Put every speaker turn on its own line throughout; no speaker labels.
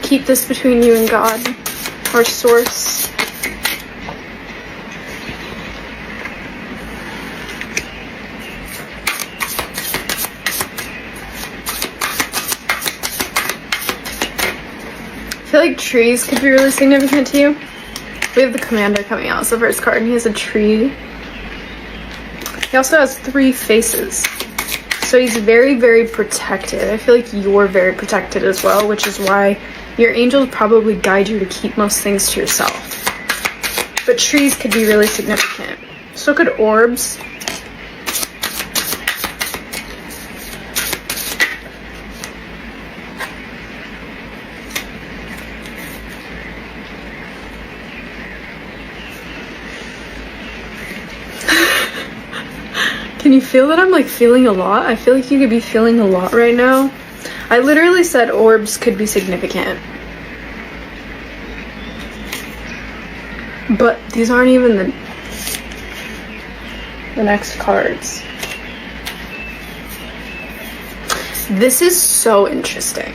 keep this between you and God or source. I feel like trees could be really significant to you. We have the Commander coming out as the first card, and he has a tree. He also has 3 faces. So he's very, very protected. I feel like you're very protected as well, which is why your angels probably guide you to keep most things to yourself. But trees could be really significant. So could orbs. Can you feel that I'm like feeling a lot? I feel like you could be feeling a lot right now. I literally said orbs could be significant. But these aren't even the next cards. This is so interesting.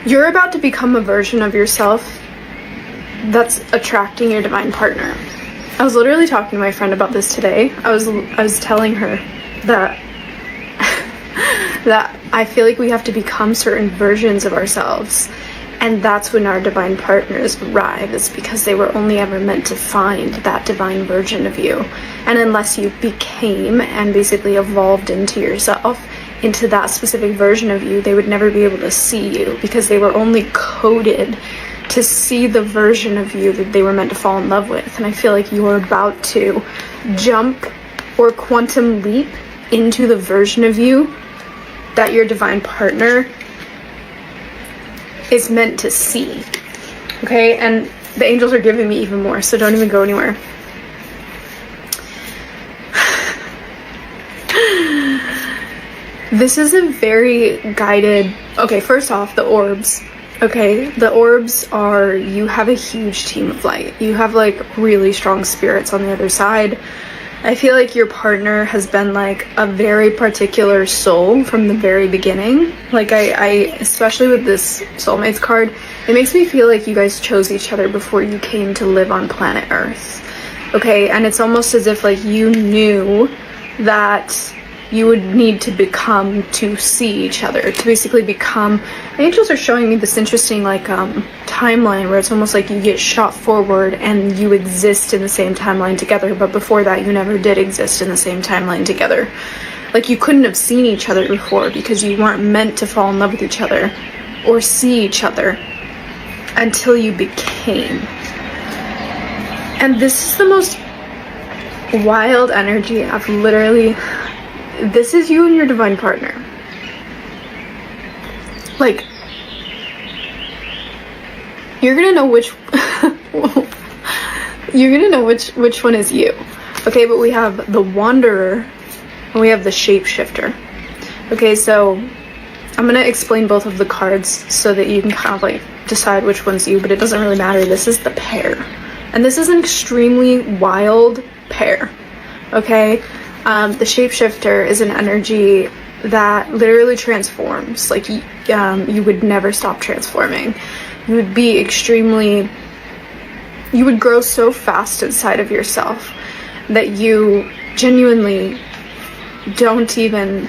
You're about to become a version of yourself that's attracting your divine partner. I was literally talking to my friend about this today. I was telling her that that I feel like we have to become certain versions of ourselves, and that's when our divine partners arrive. It's because they were only ever meant to find that divine version of you, and unless you became and basically evolved into yourself, into that specific version of you, they would never be able to see you, because they were only coded to see the version of you that they were meant to fall in love with. And I feel like you're about to jump or quantum leap into the version of you that your divine partner is meant to see. Okay? And the angels are giving me even more, so don't even go anywhere. This is a very guided... Okay, first off, the orbs. Okay, the orbs are, you have a huge team of light. You have like really strong spirits on the other side. I feel like your partner has been like a very particular soul from the very beginning. Like I especially with this soulmates card, it makes me feel like you guys chose each other before you came to live on planet Earth. Okay, and it's almost as if like you knew that you would need to become to see each other, to basically become... The angels are showing me this interesting like timeline where it's almost like you get shot forward and you exist in the same timeline together, but before that you never did exist in the same timeline together. Like you couldn't have seen each other before because you weren't meant to fall in love with each other or see each other until you became. And this is the most wild energy I've literally... This is you and your divine partner. Like, you're gonna know which you're gonna know which one is you. Okay, but we have the Wanderer and we have the Shapeshifter. Okay, so I'm gonna explain both of the cards so that you can kind of like decide which one's you, but it doesn't really matter. This is the pair, and this is an extremely wild pair. Okay. The Shapeshifter is an energy that literally transforms. Like, you would never stop transforming. You would be extremely... You would grow so fast inside of yourself that you genuinely don't even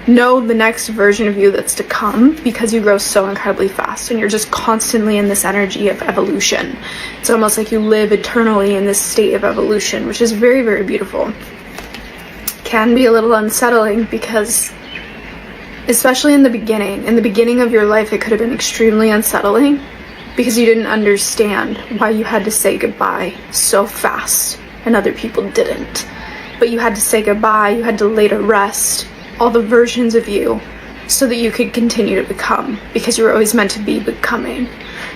know the next version of you that's to come, because you grow so incredibly fast and you're just constantly in this energy of evolution. It's almost like you live eternally in this state of evolution, which is very, very beautiful. Can be a little unsettling because, especially in the beginning of your life, it could have been extremely unsettling because you didn't understand why you had to say goodbye so fast and other people didn't. But you had to say goodbye, you had to lay to rest all the versions of you so that you could continue to become, because you were always meant to be becoming.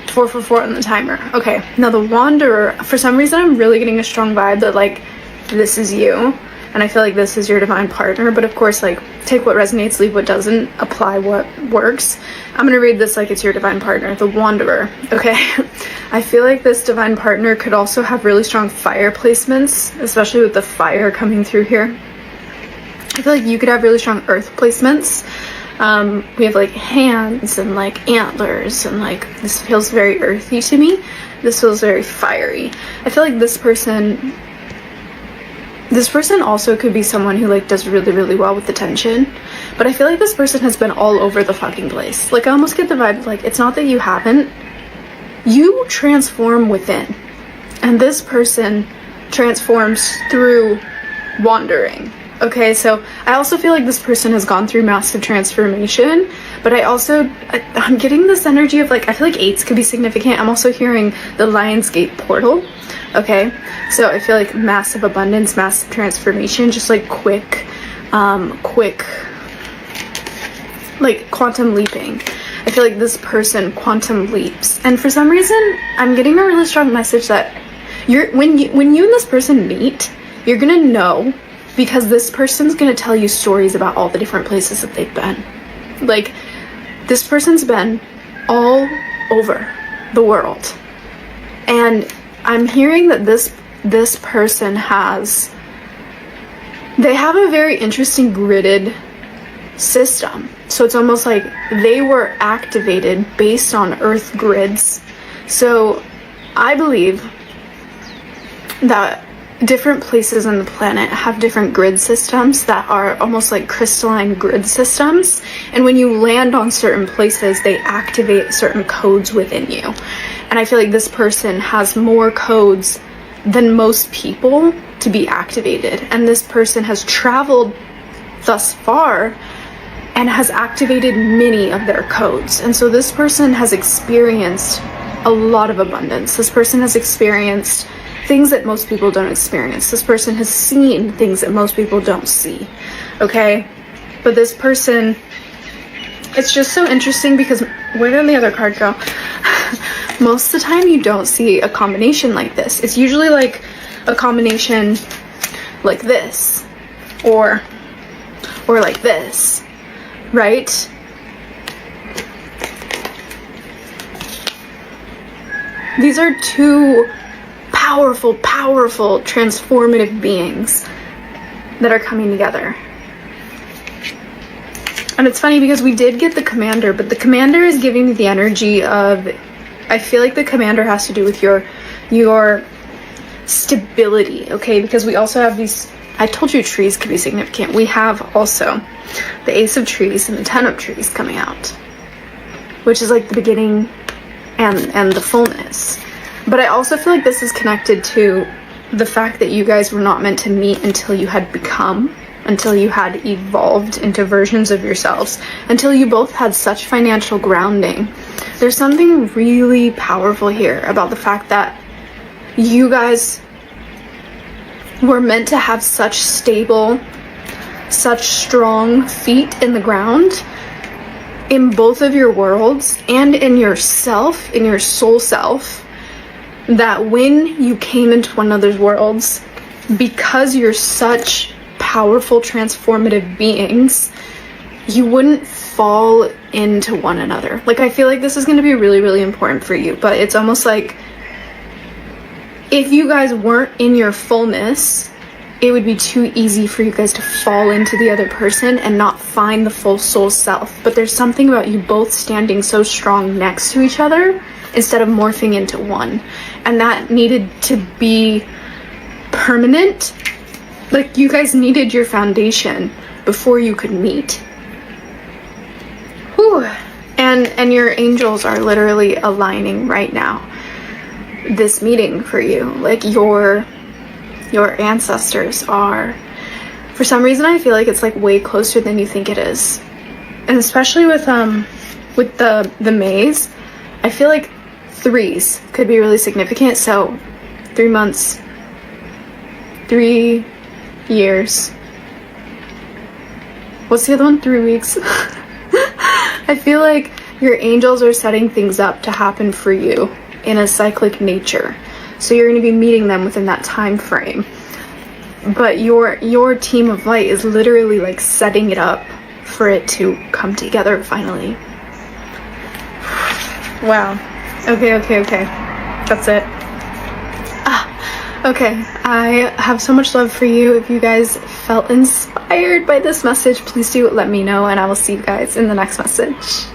4 on the timer. Okay, now the Wanderer, for some reason I'm really getting a strong vibe that like this is you, and I feel like this is your divine partner, but of course like take what resonates, leave what doesn't, apply what works. I'm gonna read this like it's your divine partner, the Wanderer. Okay, I feel like this divine partner could also have really strong fire placements, especially with the fire coming through here. I feel like you could have really strong earth placements. We have like hands and like antlers, and like this feels very earthy to me. This feels very fiery. I feel like this person also could be someone who like does really, really well with attention, but I feel like this person has been all over the fucking place. Like I almost get the vibe like it's not that you haven't, you transform within, and this person transforms through wandering. Okay, so I also feel like this person has gone through massive transformation, but I'm getting this energy of like, I feel like 8s could be significant. I'm also hearing the Lionsgate portal. Okay, so I feel like massive abundance, massive transformation, just like quick, like quantum leaping. I feel like this person quantum leaps, and for some reason, I'm getting a really strong message that when you and this person meet, you're gonna know, because this person's gonna tell you stories about all the different places that they've been. Like, this person's been all over the world, and I'm hearing that this person they have a very interesting gridded system. So it's almost like they were activated based on Earth grids. So I believe that different places on the planet have different grid systems that are almost like crystalline grid systems, and when you land on certain places, they activate certain codes within you. And I feel like this person has more codes than most people to be activated, and this person has traveled thus far and has activated many of their codes. And so this person has experienced a lot of abundance. This person has experienced things that most people don't experience. This person has seen things that most people don't see. Okay? But this person, it's just so interesting because where did the other card go? Most of the time you don't see a combination like this. It's usually like a combination like this or like this, right? These are two powerful, transformative beings that are coming together. And it's funny because we did get the commander, but the commander is giving me the energy of, I feel like the commander has to do with your stability, okay? Because we also have these, I told you trees could be significant. We have also the Ace of Trees and the Ten of Trees coming out, which is like the beginning and the fullness. But I also feel like this is connected to the fact that you guys were not meant to meet until you had evolved into versions of yourselves, until you both had such financial grounding. There's something really powerful here about the fact that you guys were meant to have such stable, such strong feet in the ground in both of your worlds and in yourself, in your soul self, that when you came into one another's worlds, because you're such powerful, transformative beings, you wouldn't fall into one another. Like, I feel like this is going to be really, really important for you, but it's almost like if you guys weren't in your fullness, it would be too easy for you guys to fall into the other person and not find the full soul self. But there's something about you both standing so strong next to each other instead of morphing into one. And that needed to be permanent. Like, you guys needed your foundation before you could meet. Whew. And your angels are literally aligning right now this meeting for you. Like, your ancestors are, for some reason I feel like it's like way closer than you think it is. And especially with the maze, I feel like 3s could be really significant. So 3 months, 3 years. What's the other one? 3 weeks. I feel like your angels are setting things up to happen for you in a cyclic nature. So you're going to be meeting them within that time frame. But your team of light is literally like setting it up for it to come together finally. Wow. Okay. That's it. Okay, I have so much love for you. If you guys felt inspired by this message, please do let me know, and I will see you guys in the next message.